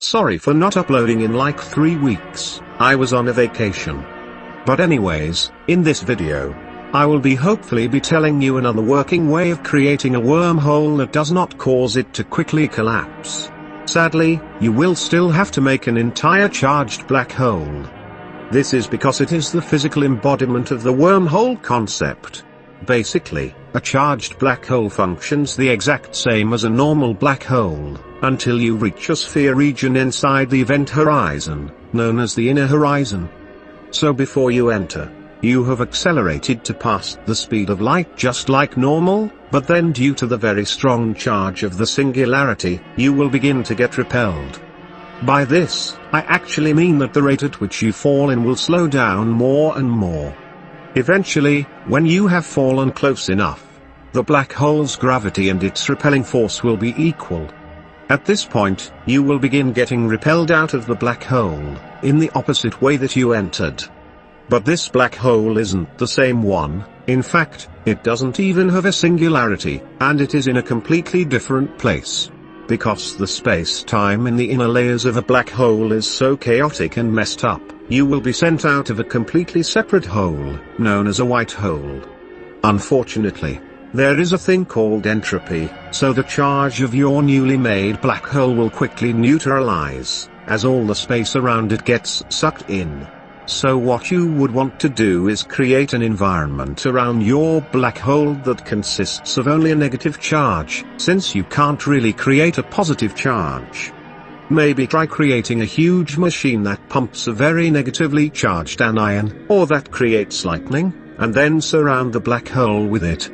Sorry for not uploading in like 3 weeks, I was on a vacation. But anyways, in this video, I will hopefully be telling you another working way of creating a wormhole that does not cause it to quickly collapse. Sadly, you will still have to make an entire charged black hole. This is because it is the physical embodiment of the wormhole concept. Basically, a charged black hole functions the exact same as a normal black hole, until you reach a sphere region inside the event horizon, known as the inner horizon. So before you enter, you have accelerated to past the speed of light just like normal, but then due to the very strong charge of the singularity, you will begin to get repelled. By this, I actually mean that the rate at which you fall in will slow down more and more. Eventually, when you have fallen close enough, the black hole's gravity and its repelling force will be equal. At this point, you will begin getting repelled out of the black hole, in the opposite way that you entered. But this black hole isn't the same one, in fact, it doesn't even have a singularity, and it is in a completely different place. Because the space-time in the inner layers of a black hole is so chaotic and messed up, you will be sent out of a completely separate hole, known as a white hole. Unfortunately, there is a thing called entropy, so the charge of your newly made black hole will quickly neutralize, as all the space around it gets sucked in. So what you would want to do is create an environment around your black hole that consists of only a negative charge, since you can't really create a positive charge. Maybe try creating a huge machine that pumps a very negatively charged anion, or that creates lightning, and then surround the black hole with it.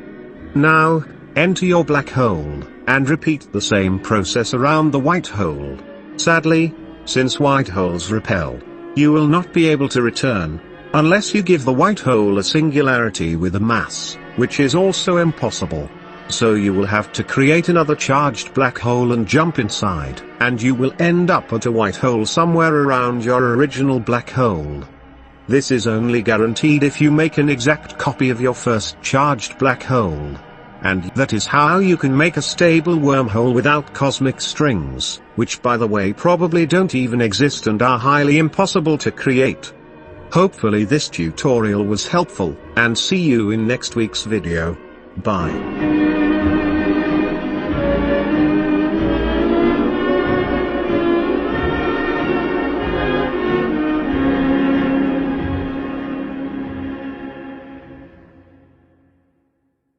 Now, enter your black hole, and repeat the same process around the white hole. Sadly, since white holes repel, you will not be able to return, unless you give the white hole a singularity with a mass, which is also impossible. So you will have to create another charged black hole and jump inside, and you will end up at a white hole somewhere around your original black hole. This is only guaranteed if you make an exact copy of your first charged black hole. And that is how you can make a stable wormhole without cosmic strings, which by the way probably don't even exist and are highly impossible to create. Hopefully this tutorial was helpful, and see you in next week's video. Bye.